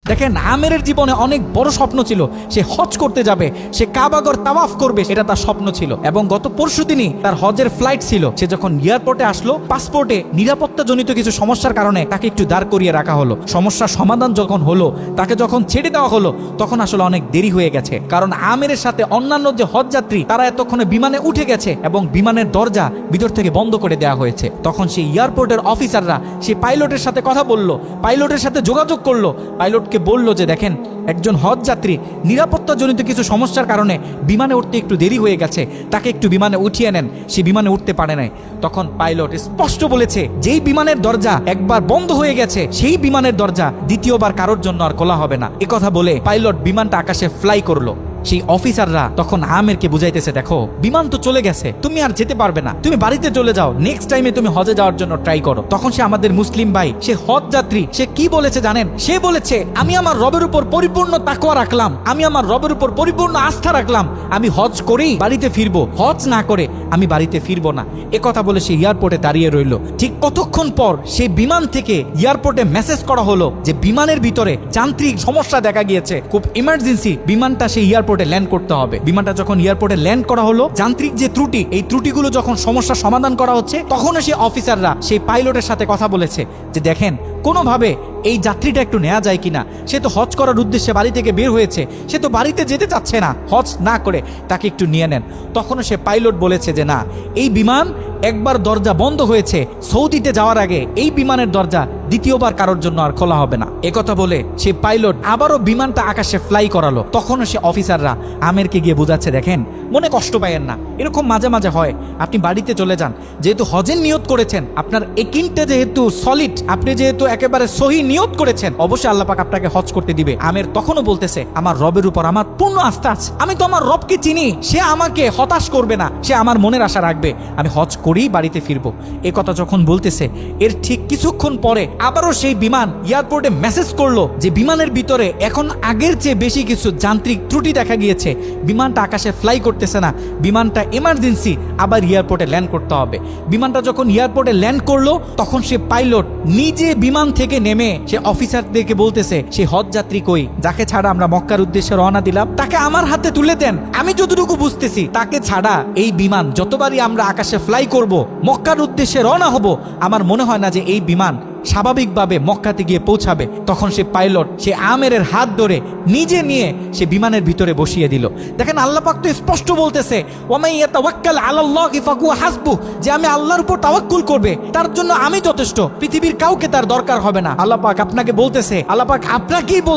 দেখেন, আমেরের জীবনে অনেক বড় স্বপ্ন ছিল, সে হজ করতে যাবে, সে কাবাগর তাওয়াফ করবে, এটা তার স্বপ্ন ছিল। এবং গত পরশুদিনই তার হজের ফ্লাইট ছিল। সে যখন এয়ারপোর্টে আসলো, পাসপোর্টে নিরাপত্তাজনিত কিছু সমস্যার কারণে তাকে একটু দাঁড় করিয়ে রাখা হলো। সমস্যার সমাধান যখন হলো, তাকে যখন ছেড়ে দেওয়া হলো, তখন আসলে অনেক দেরি হয়ে গেছে। কারণ আমেরের সাথে অন্যান্য যে হজ যাত্রী, তারা এতক্ষণে বিমানে উঠে গেছে এবং বিমানের দরজা ভিতর থেকে বন্ধ করে দেওয়া হয়েছে। তখন সেই এয়ারপোর্টের অফিসাররা সেই পাইলটের সাথে কথা বলল, পাইলটের সাথে যোগাযোগ করলো, পাইলটকে বলল যে দেখেন, একজন হজ যাত্রী নিরাপত্তাজনিত কিছু সমস্যার কারণে বিমানে উঠতে একটু দেরি হয়ে গেছে, তাকে একটু বিমানে উঠিয়ে নেন, সে বিমানে উঠতে পারে নাই। তখন পাইলট স্পষ্ট বলেছে, যেই বিমানের দরজা একবার বন্ধ হয়ে গেছে, সেই বিমানের দরজা দ্বিতীয়বার কারোর জন্য আর খোলা হবে না। একথা বলে পাইলট বিমানটা আকাশে ফ্লাই করলো। সেই অফিসাররা তখন আমেরকে বুঝাইতেছে, দেখো বিমান তো চলে গেছে, তুমি আর যেতে পারবে না, তুমি বাড়িতে চলে যাও, নেক্সট টাইমে তুমি হজে যাওয়ার জন্য ট্রাই করো। তখন সে আমাদের মুসলিম ভাই, সে হজ যাত্রী, সে কি বলেছে জানেন? সে বলেছে, আমি আমার রবের উপর পরিপূর্ণ তাকওয়া রাখলাম, আমি আমার রবের উপর পরিপূর্ণ আস্থা রাখলাম, আমি হজ করেই বাড়িতে ফিরবো, হজ না করে আমি বাড়িতে ফিরবো না। কথা বলে সে এয়ারপোর্টে দাঁড়িয়ে রইল। ঠিক কতক্ষণ পর সেই বিমান থেকে এয়ারপোর্টে মেসেজ করা হলো যে বিমানের ভিতরে যান্ত্রিক সমস্যা দেখা গিয়েছে, খুব ইমার্জেন্সি, বিমানটা সেই এয়ারপোর্টে ল্যান্ড করতে হবে। বিমানটা যখন এয়ারপোর্টে ল্যান্ড করা হলো, যান্ত্রিক যে ত্রুটি, এই ত্রুটিগুলো যখন সমস্যা সমাধান করা হচ্ছে, তখন সেই অফিসাররা সেই পাইলটের সাথে কথা বলেছে যে দেখেন, কোনোভাবে এই যাত্রীটা একটু নেওয়া যায় কিনা, সে তো হজ করার উদ্দেশ্যে বাড়ি থেকে বের হয়েছে, সে তো বাড়িতে যেতে চাচ্ছে না, হজ না করে তাকে একটু নিয়ে নেন। তখনও সে পাইলট বলেছে যে না, এই বিমান একবার দরজা বন্ধ হয়েছে, সৌদিতে যাওয়ার আগে এই বিমানের দরজা দ্বিতীয়বার কারোর জন্য আর খোলা হবে না। একথা বলে সে পাইলট আবারও বিমানটা আকাশে ফ্লাই করালো। তখনও সে অফিসাররা আমেরকে গিয়ে বোঝাচ্ছে, দেখেন, মনে কষ্ট পাইয়েন না, এরকম মাঝে মাঝে হয়, আপনি বাড়িতে চলে যান, যেহেতু হজের নিয়ত করেছেন, আপনার একিনটা যেহেতু সলিড, আপনি যেহেতু একেবারে সহি নিয়ত করেছেন, অবশ্যই আল্লাহ পাক আপনাকে হজ করতে দিবে। আমের তখনও বলতেছে, আমার রবের উপর আমার পূর্ণ আস্থা আছে, আমি তো আমার রবকে চিনি, সে আমাকে হতাশ করবে না, সে আমার মনের আশা রাখবে, আমি হজ করেই বাড়িতে ফিরবো। এ কথা যখন বলতেছে, এর ঠিক কিছুক্ষণ পরে আবারও সেই বিমান এয়ারপোর্টে মেসেজ করলো যে বিমানের ভিতরে এখন আগের চেয়ে বেশি কিছু যান্ত্রিক ত্রুটি দেখা গিয়েছে, বিমানটা আকাশে ফ্লাই করতেছে না, বিমানটা এমার্জেন্সি, আবার এয়ারপোর্টে ল্যান্ড করতে হবে। বিমানটা যখন এয়ারপোর্টে ল্যান্ড করলো, তখন সে পাইলট নিজে বিমান থেকে নেমে সে অফিসারদেরকে বলতেছে, সে হজ যাত্রী কই, যাকে ছাড়া আমরা মক্কার উদ্দেশ্যে রওনা দিলাম, তাকে আমার হাতে তুলে দেন। আমি যতটুকু বুঝতেছি, তাকে ছাড়া এই বিমান যতবারই আমরা আকাশে ফ্লাই করব, মক্কার উদ্দেশ্যে রওনা হব, আমার মনে হয় না যে এই বিমান স্বাভাবিকভাবে মক্কাতে গিয়ে পৌঁছাবে। তখন সে পাইলট সে আমেরের হাত ধরে নিজে নিয়ে সে বিমানের ভিতরে বসিয়ে দিল। দেখেন, আল্লাহ পাক তো স্পষ্ট বলতেছে, ওয়ামাই ইয়াতাওয়াক্কাল আলাল্লাহি ফাহুয়া হাসবুহ, যে আমি আল্লাহর উপর তাওয়াক্কুল করবে, তার জন্য আমি যথেষ্ট, পৃথিবীর কাউকে তার দরকার হবে না। আল্লাহ পাক আপনাকে বলতেছে, আল্লাহ পাক আপনাকেই